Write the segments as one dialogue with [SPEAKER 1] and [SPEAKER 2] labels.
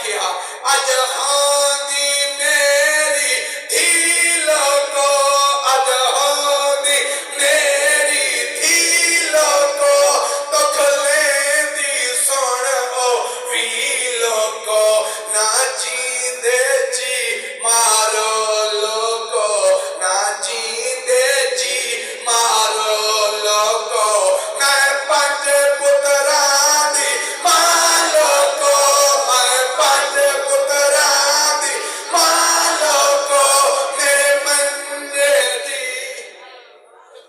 [SPEAKER 1] کیا اجہانی میری دھیلوں کو اجہانی میری دھیلوں کو دکھ لیندی سن او ویلوں کو نہ جیندے جی مارو لوگو نہ جیندے جی مارو لوگو نہ پنج پترانی مالو کو میں پنج پترانی مالو کو میرے منجے دی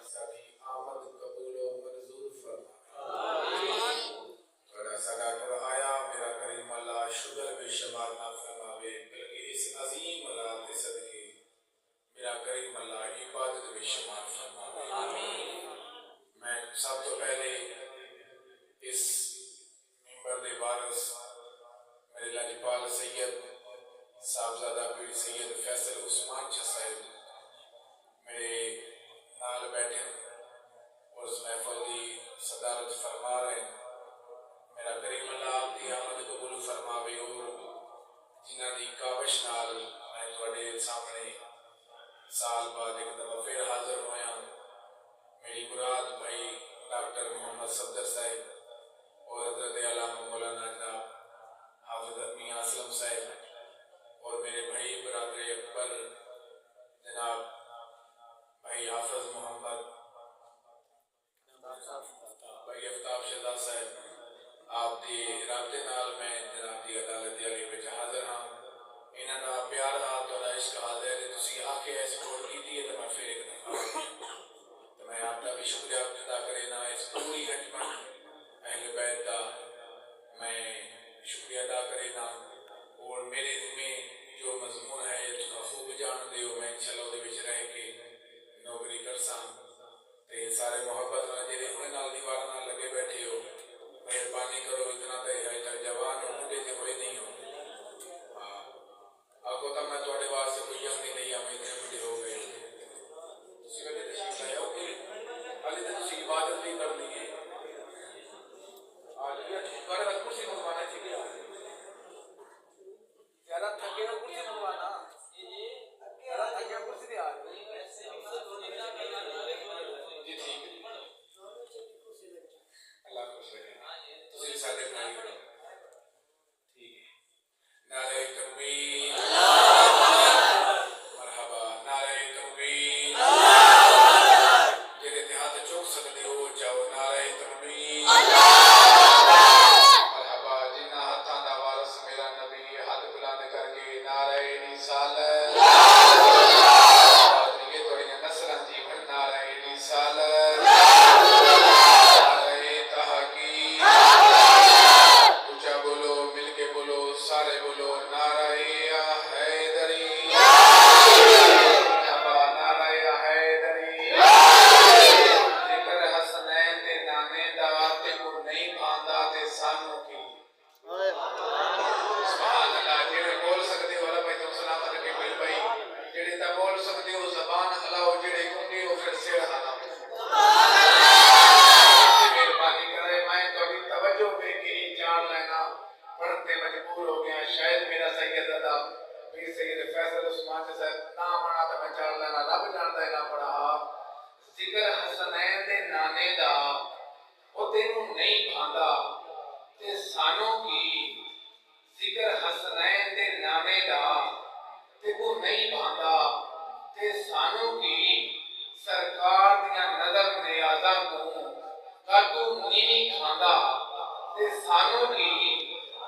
[SPEAKER 1] سبھی آمد قبول و منظور فرما تھوڑا سا ڈاکٹر آیا میرا کریم اللہ شگر بے شمار نہ فرماوے بلکہ اس عظیم رات صدقے میرا کریم اللہ عبادت بے شمار فرماوے میں سب تو پہلے اس ممبر دے وارث میرے لاجپال سید صاحبزادہ پیر سید فیصل عثمان شاہ صاحب میرے نال بیٹھے اور اس محفل کی صدارت فرما رہے ہیں میرا کریم اللہ آپ کی آمد قبول فرماوے اور جنہ دی کاوش نال میں تھوڑے سامنے سال بعد ایک دفعہ پھر حاضر ہویا میری مراد بھائی ڈاکٹر محمد صفدر صاحب اور حضرت علامہ مولانا جناب حافظ میاں اسلم صاحب اور میرے بھائی برادر اکبر جناب بھائی حافظ محمد بھائی افتاب شہزاد صاحب آپ دی رابطے نال میں جناب دی عدالت علی وچ حاضر ہاں انہاں دا پیار ہاں تہاڈا عشق حاضر ہے تسی آکھے سپورٹ کیتی ہے تے میں پھر ایک دفعہ تو میں آپ کا بھی شکریہ ادا کرنا اس پوری انجمن اہل بیت کا میں شکریہ ادا کرنا اور میرے ذمہ جو مضمون ہے اس کا خوب جان دیو میں انشاءاللہ دے وچ رہ کے نوکری کرساں تے سارے محبت نال جڑے ہونے نال دیوار نال لگے بیٹھے ہو مہربانی کرو اتنا تے اجے تک جوان ہو بوڑھے تے ہوئے نہیں ہو آگو تو میں تھوڑے واسطے کوئی یقین نہیں ہم اتنے بڑے ہو گئے تسی کدے تشریف لے آؤ کہ حالے تے تسی عبادت نہیں کرنی ہے آج یہ تھوڑے وقت کرسی منگوانا چاہیے زیادہ تھکے نہ کرسی منگوانا زیادہ تھکے کرسی دے آ جی ٹھیک ہے اللہ خوش رکھے تسی سارے بھائی ٹھیک ہے نعرہ تکبیر مرحبا نعرہ تکبیر جڑے تے ہاتھ چوک سکدے ہو جاؤ نعرہ تکبیر مرحبا جنہ ہاتھاں دا وارث میرا نبی ہاتھ بلند کر کے نعرہ رسالت یہ تو ان نسلاں جی بھر نعرہ رسالت نعرہ تحقیق اونچا بولو مل کے بولو سارے بولو نعرہ حیدری مرحبا نعرہ حیدری ذکر حسنین دے نانے دا تے کو نہیں بھاندا تے سانو کی سبحان اللہ جڑے بول سکتے ہو اللہ بھائی تو سلامت رکھے بھائی بھائی جڑے تا بول سکتے ہو زبان ہلاؤ جڑے گنگے ہو پھر سیڑ ہلاؤ مہربانی کرے میں تھوڑی توجہ دے کے ہی جان لینا پڑھتے مجبور ہو گیا شاید میرا سید ادا پیر سید فیصل عثمان سے نام آنا تو میں جان لینا رب جانتا ہے نہ پڑھا ذکر حسنین دے نانے دا وہ تینوں نہیں بھاندا تے سانوں کی ذکر حسنین دے نانے دا تے کو نہیں بھاندا تے سانوں کی سرکار دیا نظر نیازاں کو کاتو نہیں کھاندا تے سانوں کی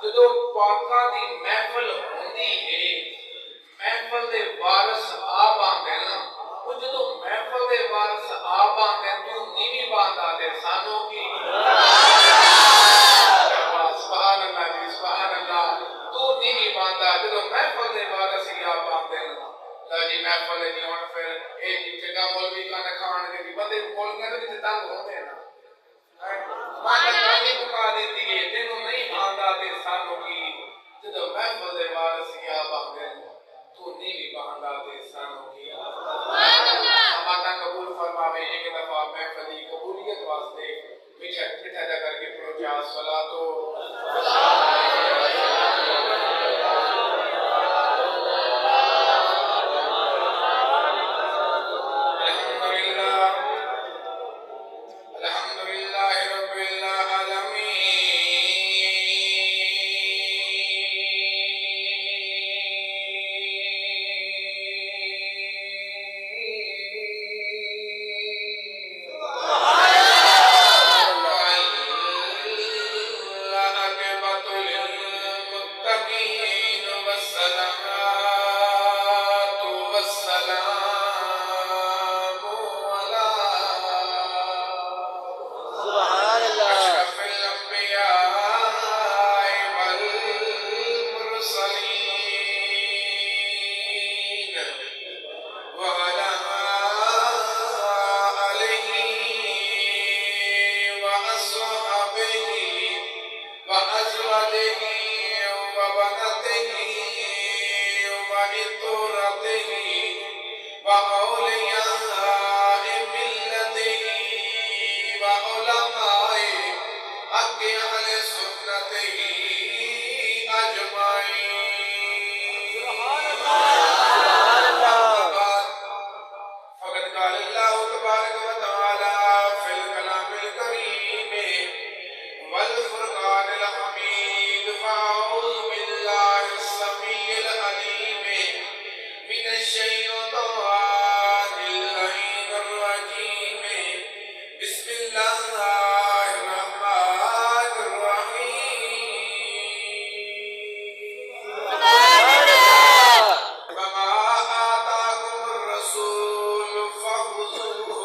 [SPEAKER 1] جدو پاکاں دی محفل ہوندی ہے محفل دے وارث آپ آندے نا وہ جدو محفل دے وارث آپ آندے تو نیوی باندھا تے سانوں کی سبحان اللہ جی سبحان اللہ تو نیوی باندھا جدو محفل دے وارث آپ آندے نا جی محفل ہے جی ہن پھر اے جی جگہ مولوی کا کھان کے بندے مولویاں تے تنگ ہوندے نا مانا کانی مکا دیتی ہے تینوں نہیں بھاندا تے سانوں کی جدو محفل دے وارث آپ آندے تو نیوی باندھا تے سانوں کی ہمارا قبول فرماوے ایک دفعہ محفل کی قبولیت واسطے میٹھا میٹھا جا کر کے پڑھو کیا صلاۃ و ترته وأولياء ملته وعلماء حق أهل سنته أجمعين. فقد قال الله تبارك وتعالى في الكلام الكريم والفرقان الحميد. فأعوذ بالله السميع العليم من الشيطان اللعين الرجيم. بسم الله الرحمن الرحيم. وما آتاكم الرسول فخذوه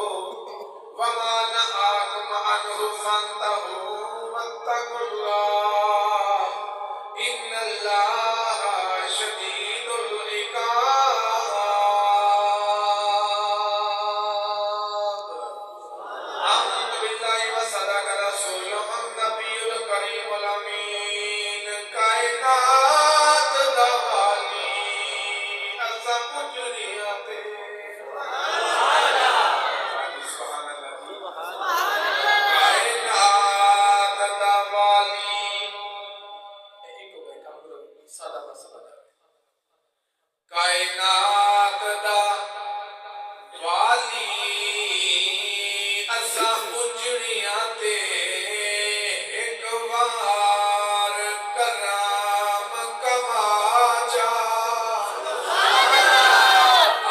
[SPEAKER 1] وما نهاكم عنه فانتهوا واتقوا الله إن الله شديد العقاب. آمنت بالله وصدق رسوله النبي الكريم الأمين. کائنات دا والی اسا پجریاں تے سبحان اللہ. کائنات دا والی ایک ہوئے کام کرو سادہ مسئلہ دا. کائنات دا والی اسا پجریاں تے ایک وار کرام کما جا.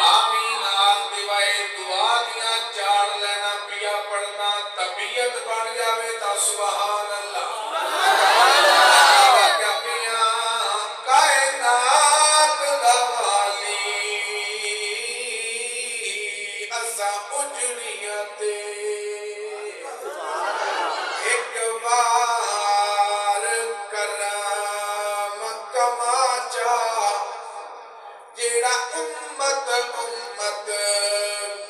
[SPEAKER 1] آمین آخ دیوائے دعا دیاں چار لینا پیا پڑھنا طبیعت بن جاوے تا سبحان اللہ. کیا پیا کائنات دا والی اسا اجڑیاں تے ایک وار کرام کما چا. جیڑا امت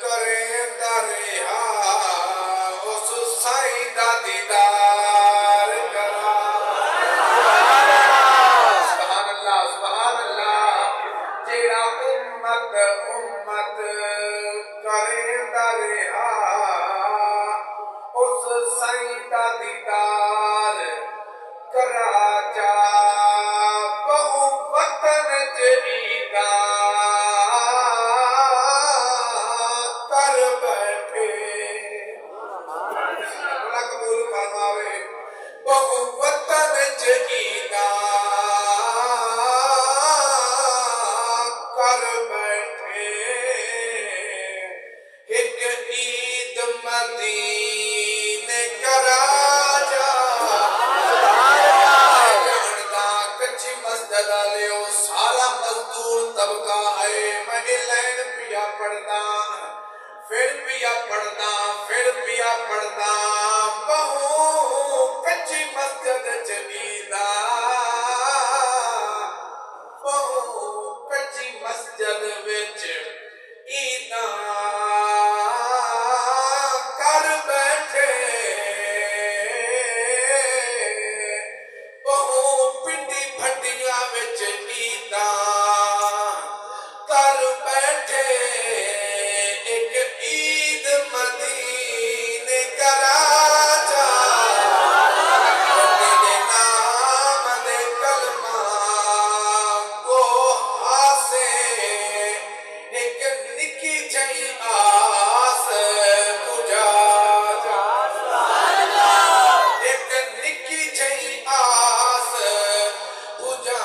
[SPEAKER 1] کرے دریا اس سائی دا دیدار کرا. سبحان اللہ سبحان اللہ. جیڑا امت کرے دریا اس سائی دا دیدار کرا جا. بہو وطن جیدہ کر بیٹھے. اللہ قبول فرماوے. بہو وطن جیدہ کر بیٹھے. ایک عید مدینے کرا جا. جاندا کچی مسجد لیو سارا مزدور طبقہ ہے. میں لین پیا پڑھدا پھر پیا پڑھدا پھر پیا پڑھدا. بہو کچی مسجد چلیدا بہو کچی مسجد وچ عیداں کر بیٹھے. بہو پنڈی بھٹیاں وچ عیداں کر بیٹھے. ایک عید مدینے کرا جا. تیرے نام دے کلمہ کو ہاسے. ایک نکی جئی آس بجھا جا. ایک نکی جئی آس بجھا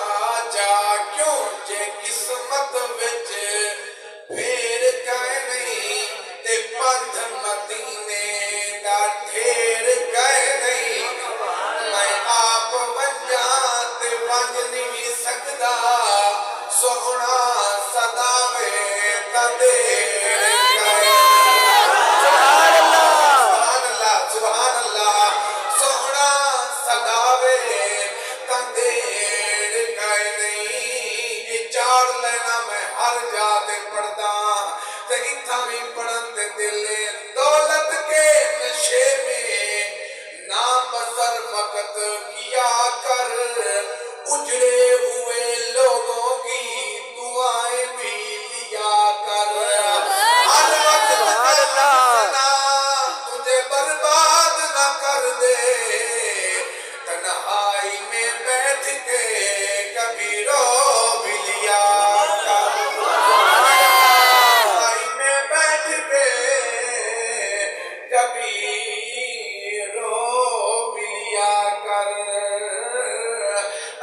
[SPEAKER 1] جا. کیوں جے قسمت وچ پھیر گئے نہیں تے پنج مدینے دا ڈھیر گئے نہیں. میں آپ ونجاں تے ونج نہیں سکدا. سوہنا صداوے تا دیر گئے. سبحان اللہ سبحان اللہ. سوہنا صداوے تا دیر گئے نہیں. یہ چار لینا میں ہر جا تے پڑھدا تے اتھاں بھی پڑھن تے دل دولت کے نشے میں نا بسر وقت کیا کر. اجڑے ہوئے لوگوں کی دعائیں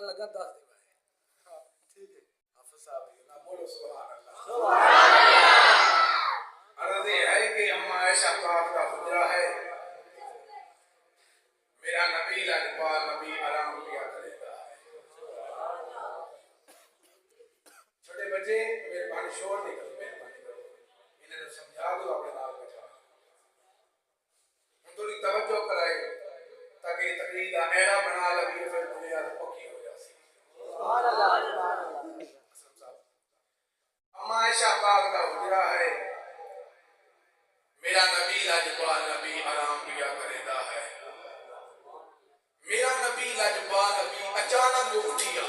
[SPEAKER 1] کہنے لگا 10 دی بھائی ٹھیک ہے حافظ صاحب یہ نہ بولو سبحان اللہ عرض یہ ہے کہ اما عائشہ پاک کا حجرہ ہے میرا نبی لاجپال نبی آرام کیا کرے گا چھوٹے بچے مہربانی شور نہیں کرو مہربانی کرو انہیں سمجھا دو اپنے نال بچا ان تھوڑی توجہ کرائے تاکہ یہ تقریر کا ایڑا بنا لگی پھر دنیا پکی ہو جاسی سبحان اللہ اما عائشہ پاک کا حجرہ ہے میرا نبی لاجپال نبی آرام کیا کرے گا ہے میرا نبی لاجپال نبی اچانک جو اٹھیا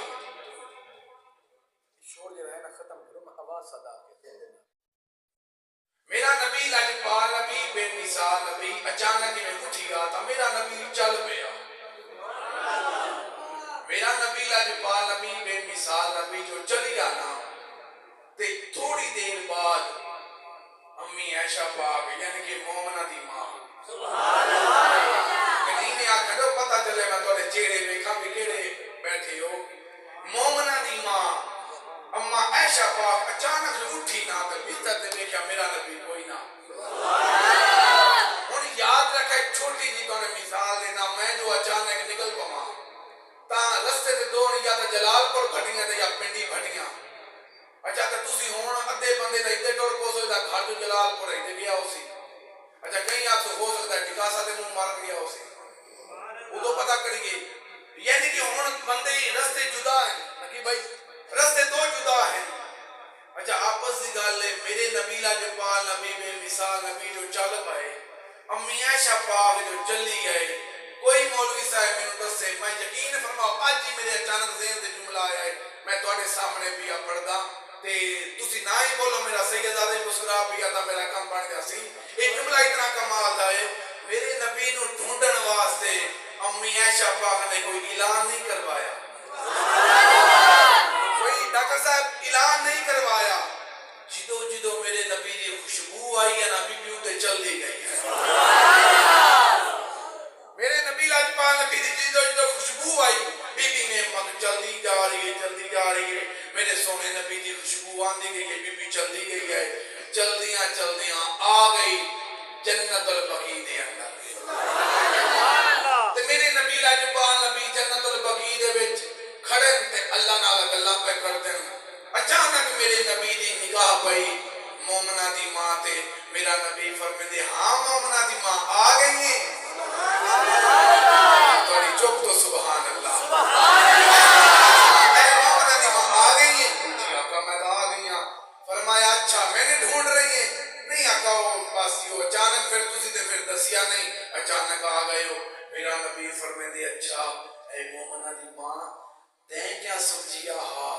[SPEAKER 1] شور جو ہے نا ختم کرو میں آواز صدا کے میرا نبی لاجپال نبی بے مثال نبی اچانک میں اٹھیا تھا میرا نبی چل پیا میرا نبی لاجپال نبی بے مثال نبی جو چلی آنا تے تھوڑی دیر بعد امی عائشہ پاک یعنی کہ مومنہ دی ماں سبحان اللہ کنہیں آکھا دو پتہ چلے میں توڑے چیڑے بیکھا بھی کیڑے بیٹھے ہو مومنہ دی ماں اما عائشہ پاک اچانک جو اٹھی نہ تو بستر دے بیکھا میرا نبی کوئی نہ انہیں یاد رکھا ایک چھوٹی جی تو نے مثال دینا میں جو اچانک نکل پما تا رستے تے دو نہیں جاتا جلال پور بھٹیاں تے یا پنڈی بھٹیاں اچھا تے تسی ہون ادھے بندے تے ادھے ٹور کو سکتا گھر جو جلال پور ہے گیا اسی اچھا کہیں آپ سے ہو سکتا ہے ٹکاسا تے منہ مار گیا اسی وہ تو پتہ کریے یعنی کہ ہون بندے رستے جدا ہیں کہ بھائی رستے تو جدا ہیں اچھا آپس دی گل لے میرے نبی لاجپال نبی بے مثال نبی جو چل پائے امی عائشہ پاک جو چلی گئے کوئی مولوی صاحب میں دسے میں یقین فرماؤ آج ہی میرے اچانک ذہن دے جملہ آیا ہے میں تواڈے سامنے بھی پڑھدا تے تسی نہ ہی بولو میرا سیدزادہ مسکرا پیا تھا میرا کم بن گیا سی یہ جملہ اتنا کمال دا ہے میرے نبی نو ڈھونڈن واسطے امی عائشہ پاک نے کوئی اعلان نہیں کروایا کوئی ڈاکٹر صاحب اعلان نہیں کروایا جدو جدو میرے نبی دی خوشبو آئی ہے نبی بھی اتے چل دی گئی ہے میرے نبی لاجپال نبی دی جدو جدو خوشبو آئی بی بی نے مگ چلدی جا رہی ہے میرے سونے نبی دی خوشبو آندی گئی ہے بی بی چلدی گئی ہے چلدیاں آ گئی جنت البقیع دے اندر تے میرے نبی لاجپال نبی جنت البقیع دے وچ کھڑے تے اللہ نال گلاں پہ کرتے ہیں اچانک میرے نبی دی نگاہ پئی مومنہ دی ماں تے میرا نبی فرمیندے ہاں مومنہ دی ماں آ گئی ہیں تھوڑی چپ تو سبحان اللہ اے مومنہ دی ماں آ گئی ہیں جی آقا میں تو آ گئی ہوں فرمایا اچھا میں نے ڈھونڈ رہی ہیں نہیں آقا وہ بس یہ اچانک پھر تسی تے پھر دسیا نہیں اچانک آ گئے ہو میرا نبی فرمیندے اچھا اے مومنہ دی ماں تین کیا سمجھیا ہاں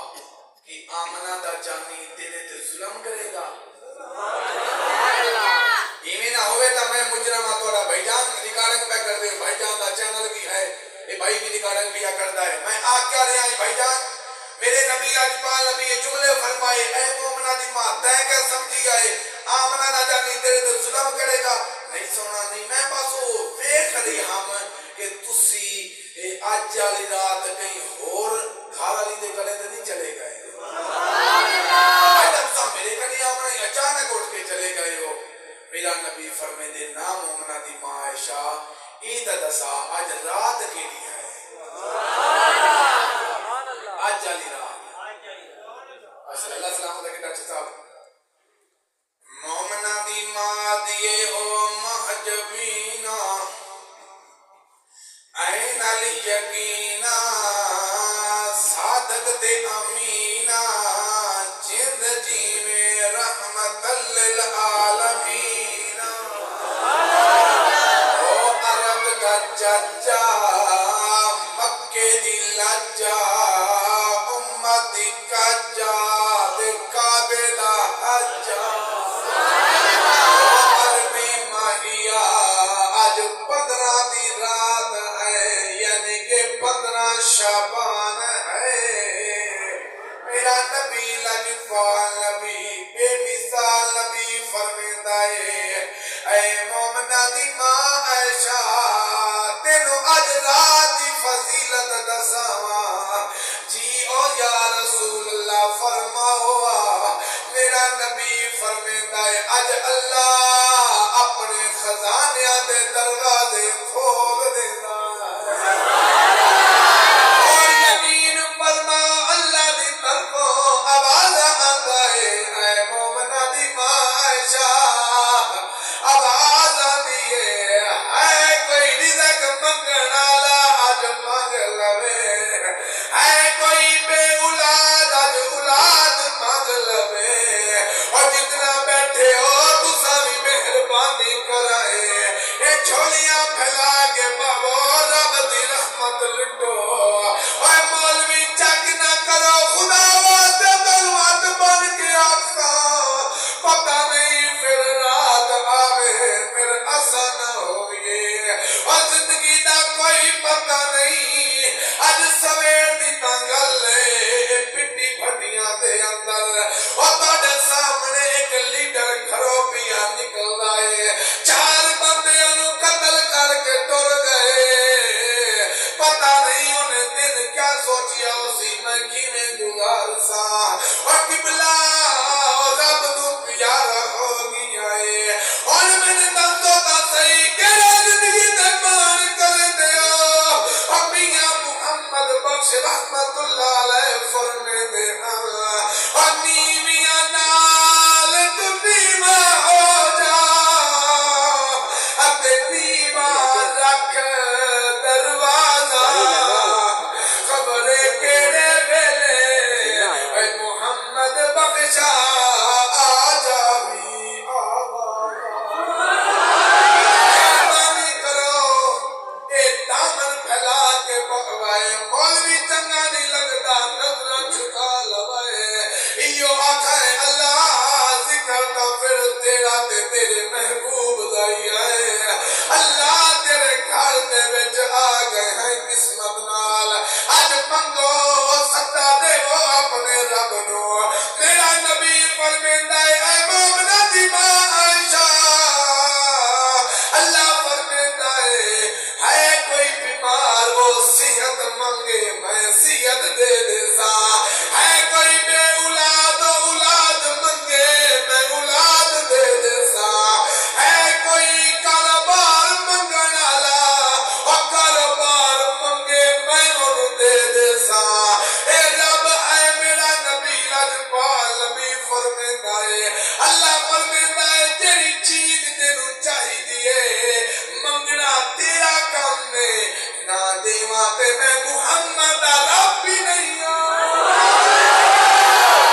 [SPEAKER 1] کہ آمنہ دا جانی تیرے تے ظلم کرے گا ایمیں نہ ہوئے تا میں مجرمہ توڑا بھائی جان ریکارڈنگ پہ کر دے بھائی جان دا چینل بھی ہے یہ بھائی بھی ریکارڈنگ بھی کرتا ہے میں آگ کیا رہا ہوں بھائی جان میرے نبی لاجپال نبی یہ جملے فرمائے اے مومنہ دی ماں تین کیا سمجھیا ہے آمنہ دا جانی تیرے تے ظلم کرے گا نہیں سونا نہیں میں بس وہ دیکھ رہی ہم کہ تسی آج والی رات کہیں ہور گھر والی دے گلے تے نہیں چلے گئے میرے کلی آمنہ اچانک اٹھ کے چلے گئے ہو میرا نبی فرمیندے نا مومنہ دی ماں عائشہ عید دسا آج رات کے لیے ہے آج والی رات اللہ سلامت ہے کہ ڈاکٹر صاحب مومنہ دی ماں دیے او محجبینا این علی یقینا صادق تے امینہ جند جیوے رحمت للعالمین او عرب دا چچا مکے دی لجا امت دی کجا دے کعبے دا حجا عربی ماہیا آج 15 دی رات ہے یعنی کہ 15 شعبان ہے میرا نبی لاجپال نبی بے مثال نبی فرمیندہ ہے اے مومنہ دی ماں عائشہ تینو اج رات دی فضیلت دساواں اج اللہ اپنے خزانیاں دے دروازے کھول دینا اور یقین فرما اللہ دی طرفوں آواز آندا اے مومنہ دی ماں عائشہ آواز آندی ہے کوئی رزق منگن والا اج منگ لوے ہے کوئی بے اولاد اج اولاد مانگ لوے اور جتنا بیٹھے ہو تساں بھی مہربانی کرائے اے جھولیاں پھیلا کے پاو رب دی رحمت لٹو اے مولوی چک نہ کرو خدا واسطے دلوات بن کے آقا پتہ نہیں پھر رات آوے پھر اسا نہ ہوئے اور زندگی دا کوئی پتہ نہیں اج سویر دی تنگل پٹی پھٹیاں دے اندر اور تہاڈے سامنے ایک لیڈر گھروں پیا نکل آئے چار بندیاں نو قتل کر کے ٹر گئے پتہ نہیں انہیں دن کیا سوچیا اسی میں کیویں گزار سا اور قبلہ رب نو پیارا ہو گیا ہے اور میں نے دندوں کا صحیح کہ زندگی تے مان کر دیو میاں محمد بخش رحمت اللہ علیہ فرمے دے اور نیویاں نال تو نیوا ہو جا اتے نیوا رکھ دروازہ خبر کیڑے ویلے اے محمد بخشا آ جاوی مہربانی کرو اے دامن پھیلا کے بغوائے مولوی چنگا نہیں لگتا نظر جھکا لوائے ایو آکھا ہے اللہ ذکر کا پھر تیرا تے تیرے محبوب دائی ہے اللہ تیرے گھر دے وچ آ گئے ہیں قسمت نال اج منگو سدا دے وہ اپنے رب نو میرا نبی فرمیندا ہے اے مومنہ دی ماں عائشہ اللہ فرمیندا ہے کوئی بیمار وہ صحت منگے میں صحت دے دے سا ہے کوئی بے اولاد اولاد منگے میں اولاد دے دے سا ہے کوئی کاروبار منگن والا اور کاروبار منگے میں انہوں دے دے سا اے رب اے میرا نبی لاجپال نبی فرمیندا ہے اللہ فرمیندا ہے تیری چیز تینوں چاہیے منگنا تیرا کام نے نہ دیواں تے میں محمد رب بھی نہیں ہوں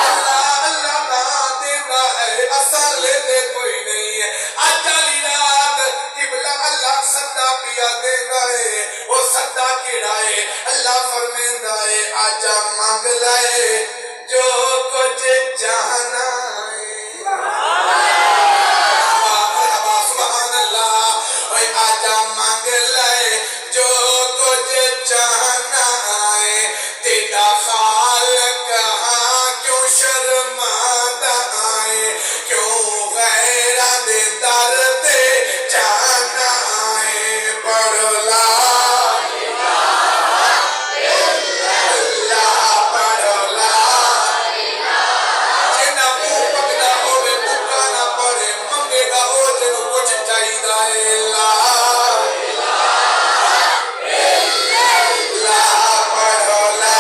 [SPEAKER 1] اللہ اللہ نہ دینا ہے اصل لے کوئی نہیں ہے آج والی رات قبلہ اللہ سدا پیا دینا ہے وہ سدا کیڑا ہے اللہ فرمیندا ہے آجا مانگ لائے جو کچھ چاہنا سبحان اللہ اوے آجا مانگ لائے جو کچھ چاہنا ہے تیرا خالق ہاں کیوں شرماتا ہے کیوں غیراں دے در تے جانا ہے پڑھ لا اللہ پڑھ لا جنہ منہ پکدا ہوے بھوکا نہ پڑے منگے گا او جنوں کچھ چاہیدا ہے لا لا پڑھ لا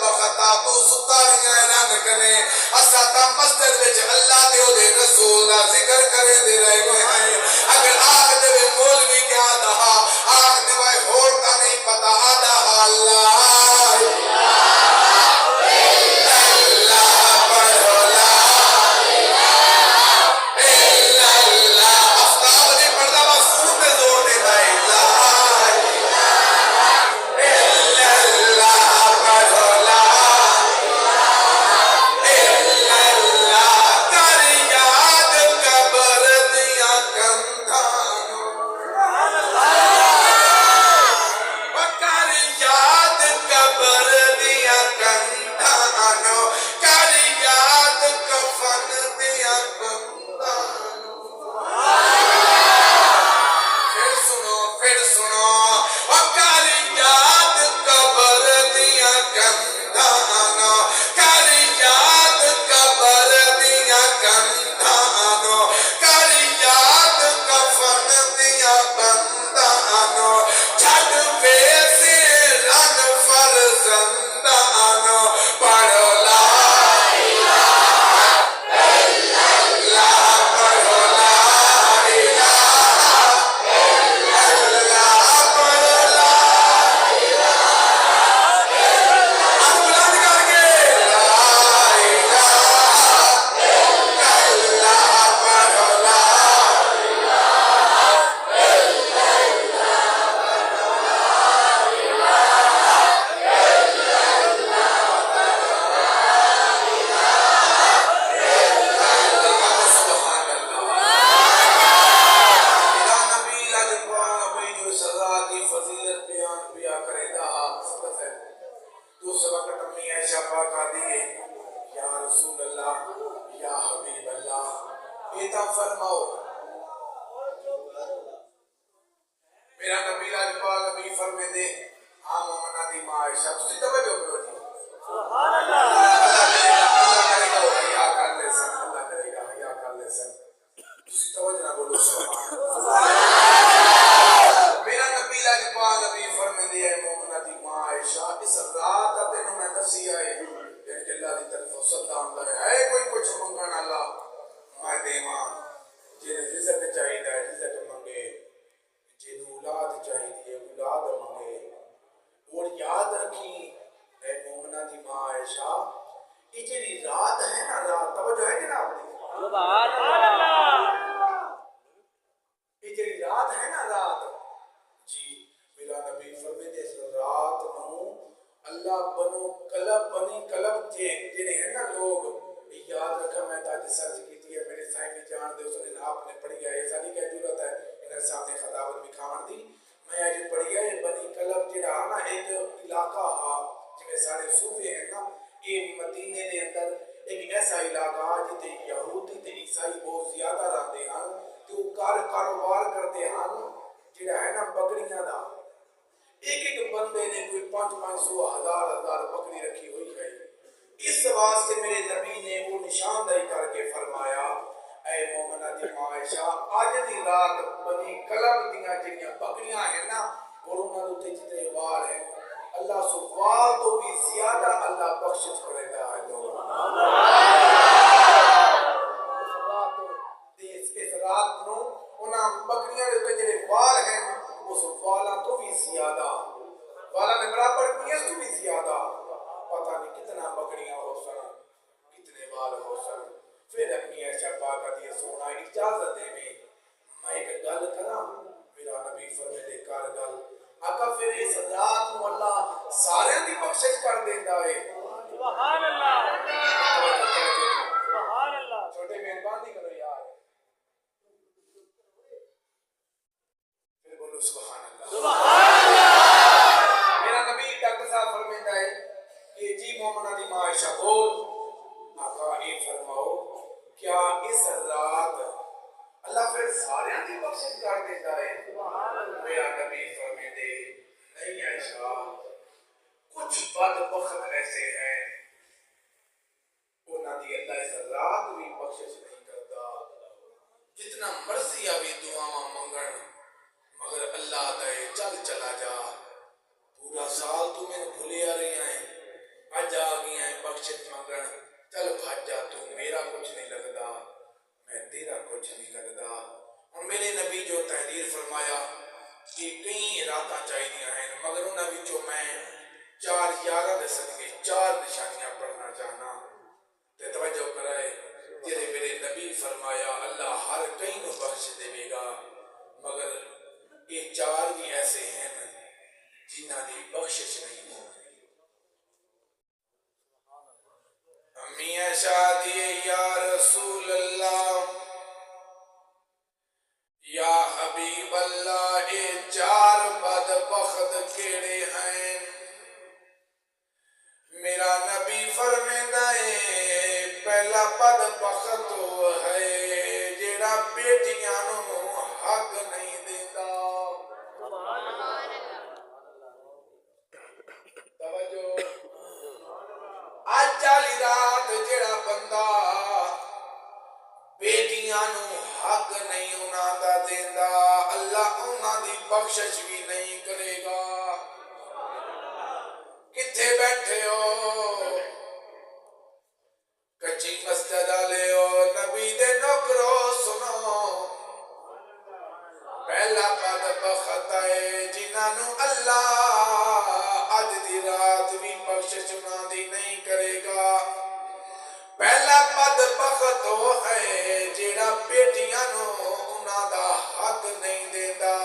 [SPEAKER 1] بخطا تو ستاریاں اعلان کرے اسا تا مسجد وچ اللہ دے او دے رسول دا ذکر کرے دے رہے ہیں اگر آگ دے مولوی کیا دہا آگ دے ہور تا نہیں پتا آدھا اللہ تحریر فرمایا کہ کئی راتاں چاہیے ہیں مگر انہاں وچوں میں 4 یاراں دے صدقے 4 نشانیاں پڑھنا چاہنا تے توجہ کرائے جڑے میرے نبی فرمایا اللہ ہر کئی نو بخش دے گا مگر یہ 4 بھی ایسے ہیں جنہاں دی بخشش نہیں ہوگی میاں شادی یا رسول اللہ یا حبیب اللہ یہ 4 بدبخت کیڑے ہیں میرا نبی فرمیندہ ہے پہلا بدبخت وہ ہے جیڑا بیٹیاں نو حق نہیں دیتا توجہ آج والی رات جیڑا بندہ بیٹیاں نو حق نہیں انہاں دا دیندا اللہ انہاں دی بخشش بھی نہیں کرے گا کتھے بیٹھے ہو کچی مسجد والے ہو نبی دے نوکرو سنو پہلا بدبخت ہے جنہاں نو اللہ اج دی رات بھی بخشش انہاں دی نہیں کرے گا پہلا بدبخت وہ ہے جیڑا بیٹیاں نو انہاں دا حق نہیں دیندا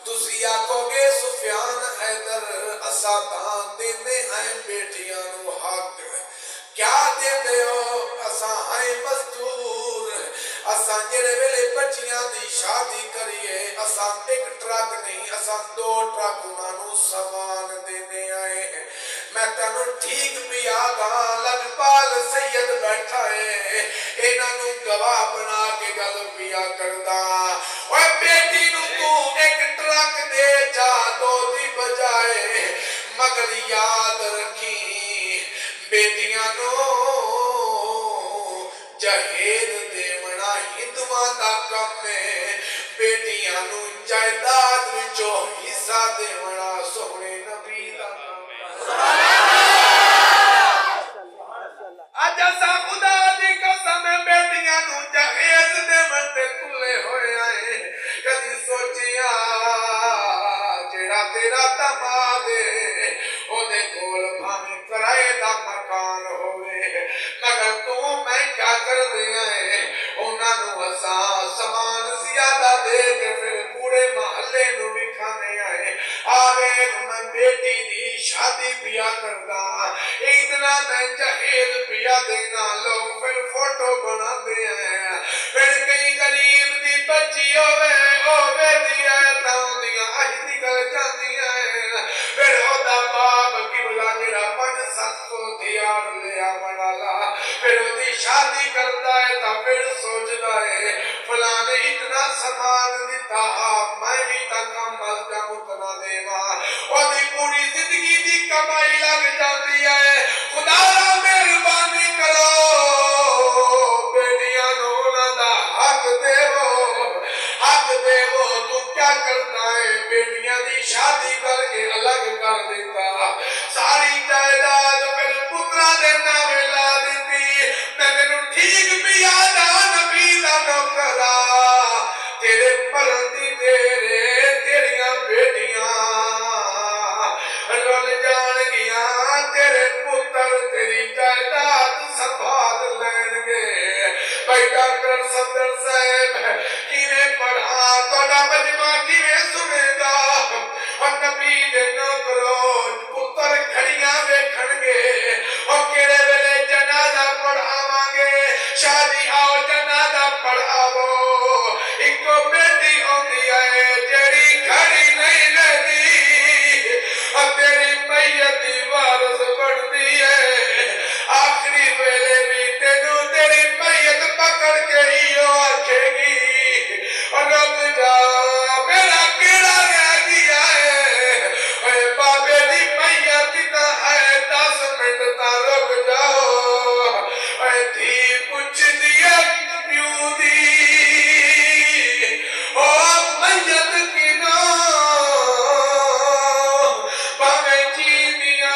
[SPEAKER 1] تسی آکھو گے سفیان حیدر اساں تاں دیندے ہیں بیٹیاں نو حق کیا دیندے ہو اساں ہیں مزدور اساں جڑے ویلے بچیاں دی شادی کریے اساں 1 ٹرک نہیں اساں 2 ٹرک انہاں نو سامان دینے آئے ہیں میں تینوں ٹھیک بھی آگا لجپال سید بیٹھا ہے انہاں نو گواہ بنا کے گل پیا کردا اوے بیٹی نو تو 1 ٹرک دے جا 2 دی بجائے مگر یاد رکھی بیٹیاں نو جہیز دیونا ہندواں دا کم ہے بیٹیاں نو جائیداد وچوں حصہ دیونا سونے نبی دا کم ہے آج اسا خدا دی قسم بیٹیاں نو جہیز دیون تے تلے ہوئے آئے کدی سوچیا جیڑا تیرا دماد او دے کول بھاویں کرائے دا مکان ہوئے مگر تو میں کیا کر دیا ہے انہاں نو اساں سامان زیادہ دے کے پھر پورے محلے نو بھی کھانے آئے آوے میں بیٹی دی شادی پیا کردا اتنا میں جہیز پیا دینا لوگ پھر فوٹو بنا دے ہیں پھر کئی غریب دی بچی ہوئے دیا تاؤں دیا آج نکل جاندی ہیں پھر ہوتا باب قبلہ جڑا 500 دیار لیا منالا پھر ہوتی شادی کرتا ہے تا پھر سوچتا ہے فلانے اتنا سامان دیتا میں بھی تا کم از کم اتنا دیوا ہوتی پوری زندگی دی کمائی لگ جاتی ہے خدا را مہربانی کرو بیٹیاں نو انہاں دا حق دے وہ تو کیا کرنا ہے بیٹیاں دی شادی کر کے الگ کر دیتا ساری جائیداد پھر پترا دے نامے لا دیتی میں تینوں ٹھیک بھی آدھا نبی دا نوکرا تیرے مرن دی تیریاں بیٹیاں رول جان گیاں تیرے پتر تیری جائیداد سنبھال لین گے بھائی ڈاکٹر صدر صاحب کیویں پڑھا توڑا مجمع کیویں سنے گا اور نبی دے نوکرو پتر گھڑیاں ویکھن گے اور کیڑے ویلے جنازہ پڑھاواں گے شادی آؤ جنازہ پڑھاو ایک بیٹی ہوندی ہے جیڑی گھڑی نہیں لہدی اور تیری میت دی وارث بنتی ہے آخری ویلے بھی تینوں تیری میت پکڑ کے ہی آکھے گی اور رب جا میرا کیڑا رہ گیا ہے اے بابے دی میت نہ ہے 10 منٹ تا رک جاؤ اے تھی پوچھ دیا پیو دی او میت کی نا باوے جی دیا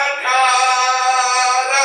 [SPEAKER 1] 18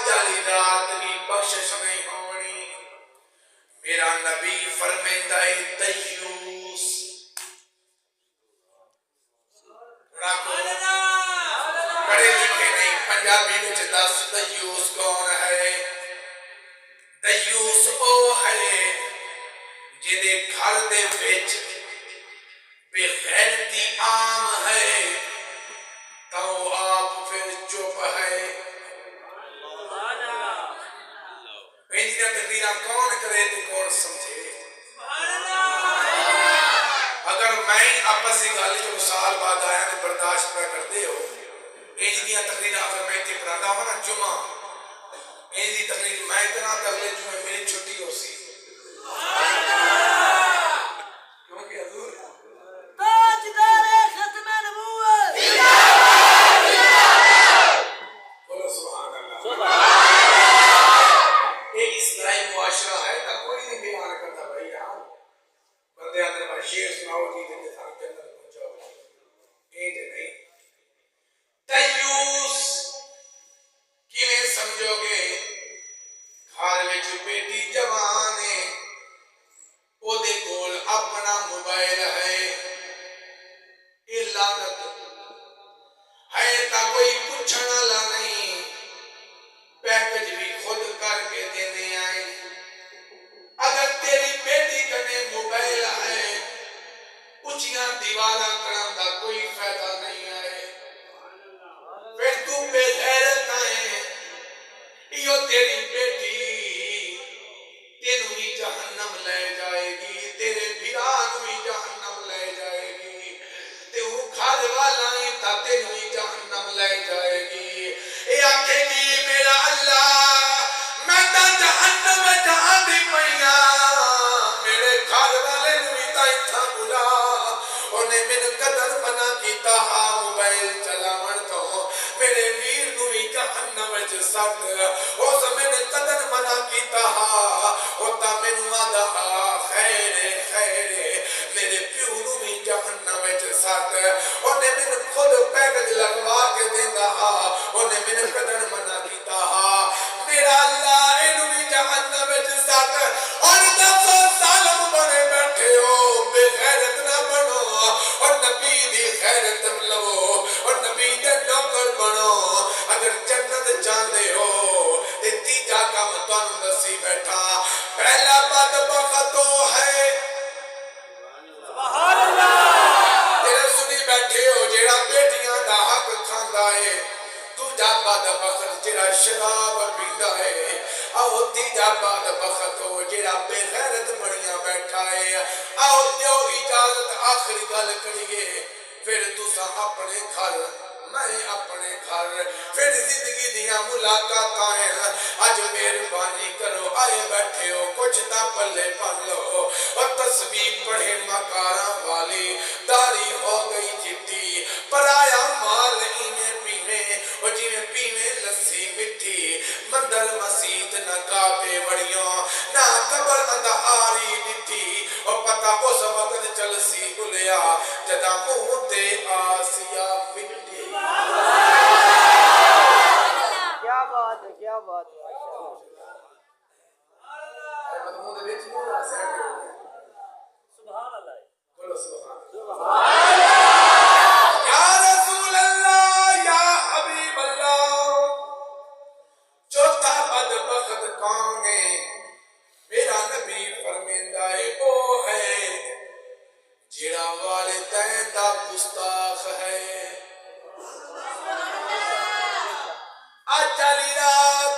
[SPEAKER 1] اج والی رات بھی بخشش نہیں ہونی. میرا نبی فرمیندا ہے دیوس پڑھے لکھے نہیں پنجابی وچ دس دیوس کون ہے؟ دیوس او ہے جدے گھر دے وچ بے غیرتی عام ہے تو آپ پھر چپ ہے. پہلی تقریرہ کون کرے تو کون سمجھے؟ اگر میں آپس کی گل جو سال بعد آیا تو برداشت پہ کرتے ہو انجیاں تقریرہ اگر میں تے پڑھاتا ہوں نا جمعہ انجی تقریر میں کرا تو اگلے جمعے میری چھٹی ہو سی. کیونکہ حضور
[SPEAKER 2] تاجدار ختم نبوت
[SPEAKER 1] بولو سبحان اللہ. یہ اسلامی معاشرہ ہے تو کوئی نہیں بیان کرتا بھائی یار بندے اندر پر شیر سناؤ جی دے تھان کے اندر پہنچاؤ یہ نہیں. دیوس کیویں سمجھو گے؟ گھر وچ بیٹی جوان ہے او دے کول اپنا موبائل ہے. یہ لعنت ہے تا کوئی پوچھن والا نہیں. پیکج بھی خود کر کے دینے آئے. اگر تیری بیٹی کنے موبائل ہے اچھیاں دیواراں کرن دا کوئی فائدہ نہیں ہے. پھر تو بے غیرت ہے. یہ تیری بیٹی تینوں بھی جہنم لے جائے گی تیرے بھیران بھی جہنم لے جائے گی تے وہ گھر والا ہی تا تینوں بھی جہنم لے جائے گی. یہ آکھے گی میرا اللہ میں تا جہنم جہاں دی پئیاں میرے گھر والے نوں بھی تا اتھاں بلا انہیں مینوں قدر منع کیتا ہا موبائل چلاون تو میرے ویر نوں بھی جہنم وچ سٹ اس میں قدر منع کیتا ہا او تا مینوں آدا خیر خیر میرے پیو نوں بھی جہنم وچ سٹ انہیں مینوں خود پیکج لگوا کے دیندا ہا انہیں مینوں قدر منع کیتا ہا. میرا اللہ اینوں بھی جہنم وچ سٹ اور دسو ظالم بنے بیٹھے ہو بے غیرت نہ بنو اور نبی دی غیرت لو اور نبی دے نوکر بنو. اگر جنت چاہتے ہو تے تیجا کام تانوں دسی بیٹھا. پہلا بدبخت وہ ہے
[SPEAKER 2] سبحان اللہ
[SPEAKER 1] جڑے سنی بیٹھے ہو جڑا بیٹیاں دا حق کھاندا ہے. دوجا بدبخت جڑا شراب پیندا ہے. آؤ تیجا بدبخت ہو جڑا بے غیرت بنیا بیٹھا ہے. آؤ دیو اجازت آخری گل کریے پھر تساں اپنے گھر میں اپنے گھر پھر زندگی دیاں ملاقاتاں ہیں. اج مہربانی کرو آئے بیٹھے ہو کچھ نہ پلے پڑھ لو اور تسبیح پڑھے مکاراں والی داڑھی ہو گئی چٹی پرایا مال ایویں پیویں اور جویں پیویں لسی مٹھی. مندر مسیت نہ کعبے وڑیاں نہ قبر اندھاری ڈٹھی اور پتہ اس وقت چلسی بلیا جدا منہ تے آسیا مٹی.
[SPEAKER 2] کیا بات ہے کیا بات ہے سبحان اللہ
[SPEAKER 1] بولو سبحان
[SPEAKER 2] سبحان
[SPEAKER 1] یا رسول اللہ یا حبیب اللہ. چوتھا بدبخت کون ہے؟ میرا نبی فرمیندا ہے او ہے جڑا والدین دا گستاخ ہے. آج والی رات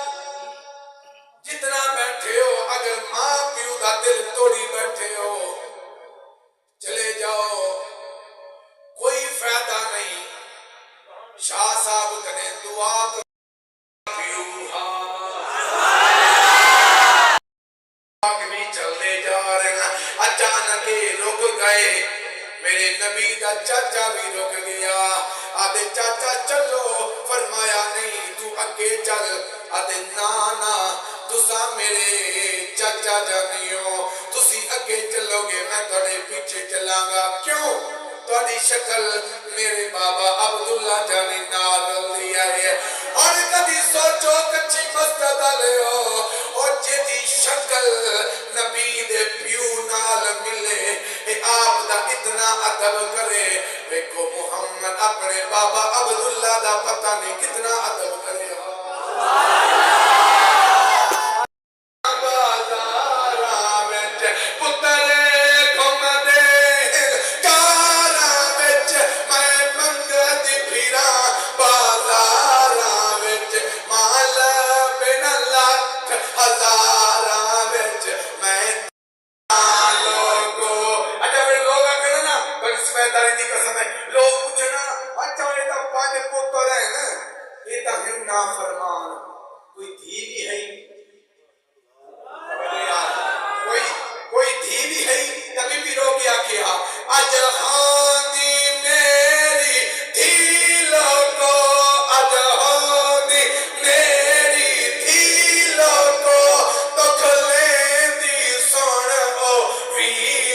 [SPEAKER 1] جتنا بیٹھے ہو اگر ماں پیو دا دل توڑی بیٹھے ہو چلے جاؤ کوئی فائدہ نہیں. شاہ صاحب کنے دعا پیو بھی چلتے جا رہے ہیں. اچانک رک گئے. میرے نبی دا چاچا بھی رک گیا. آدھے چاچا چلو فرمایا نہیں تو اگے چل. آدھے نانا تسا میرے چاچا جانی ہو تسی اگے چلو گے میں تھوڑے پیچھے چلاں گا. کیوں؟ تھوڑی شکل میرے بابا عبداللہ جانی نال لیا ہے. اور کبھی سوچو کچھی مست اپنے بابا عبداللہ دا پتہ نہیں کتنا ادب کرے فرمان کوئی دھی بھی ہے کوئی دھی بھی ہے کبھی بھی رو گیا کیا اجل خاندی میری دھی لوگو اجل خاندی میری دھی لوگو تو کھلیں دی سن او وی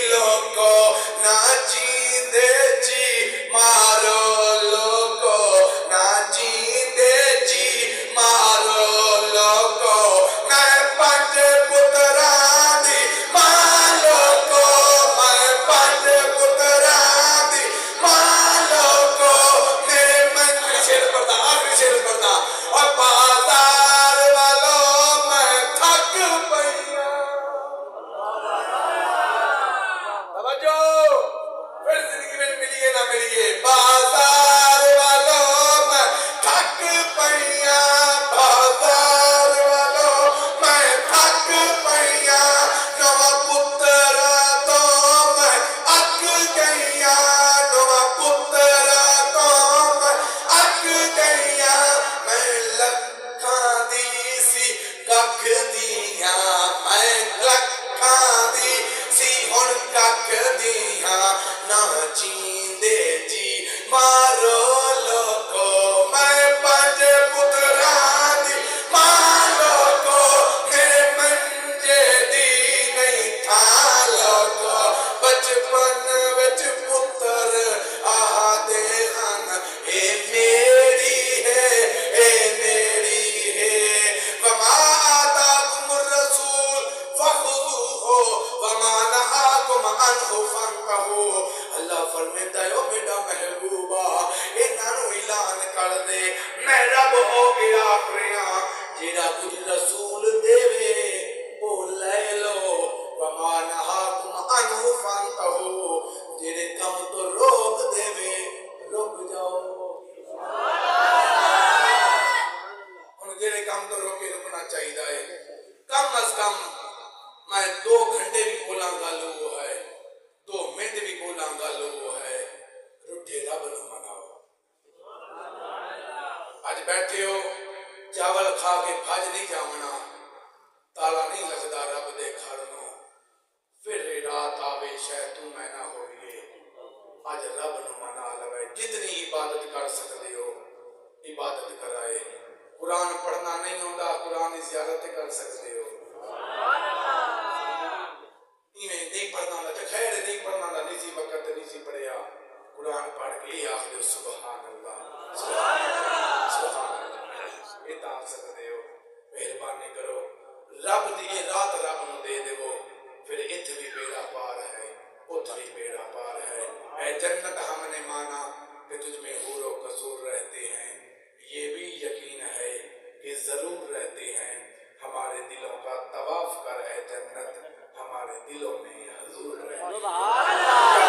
[SPEAKER 1] لوگو نہ جیندے جی مارو لوگو نہ جیندے جی مارو لوگو میں پنج پترانی ماں لوگو میں پنج پترانی ماں لوگو میرے من آخری شیر پڑھتا اور بازار والوں میں تھک پئیاں توجہ پھر زندگی میں ملیے نہ ملیے بازار والوں میں تھک پئیاں بازار والوں میں تھک پئیاں نواں پترا تو میں اک گئیاں نواں پترا تو میں اک گئیاں میں لکھاں دی سی ککھ دیاں میں لکھاں دی سی ہن ککھ دیاں نہ جیندے جی مارو لوگو میں پنج پترانی ماں لوگو میرے منجے دی نہیں تھا لوگو بچپن وچ پتر آدے ہن اے میری ہے وما آتاکم الرسول فخذوہ وما نہاکم عنہ فانتہوا اللہ فرمیتا ہے او میرا محبوبہ انہاں نوں اعلان کر دے میں رب ہو گیا آخریاں جیڑا کچھ رسول دیوے او لے لو وما نہاکم عنہ فانتہوا جیڑے کم تو روک دیوے رک جاؤ ہن جیڑے کم تو روکے رکنا چاہیے ہے کم از کم میں 2 گھنٹے بھی بولاں گا لوگو ہے 2 منٹ بھی بولاں گا لوگو ہے رٹھے رب نو مناؤ اج بیٹھے ہو چاول کھا کے بھج نہیں جاونا تالا نہیں لگدا رب دے گھر نو پھر رات آوے شاید تو میں نہ ہوئیے اج رب نو منا لوے جتنی عبادت کر سکتے ہو عبادت کرائے قرآن پڑھنا نہیں ہوندا قرآن کی زیارت کر سکتے ہو نہیں پڑھنا تو خیر نہیں پڑھنا دا نسی وقت نسی پڑھیا قرآن پڑھ کے آخر سبحان اللہ سبحان اللہ سبحان اللہ یہ تا سکتے ہو مہربانی کرو رب دی یہ رات رب نو دے دیو پھر اتھ بھی بیڑا پار ہے اتھ بھی بیڑا پار ہے اے جنت ہم نے مانا کہ تجھ میں حور و قصور رہتے ہیں یہ بھی یقین ہے کہ ضرور رہتے ہیں ہمارے دلوں کا طواف کر ہے جنت ہمارے دلوں میں حضور رہتے ہیں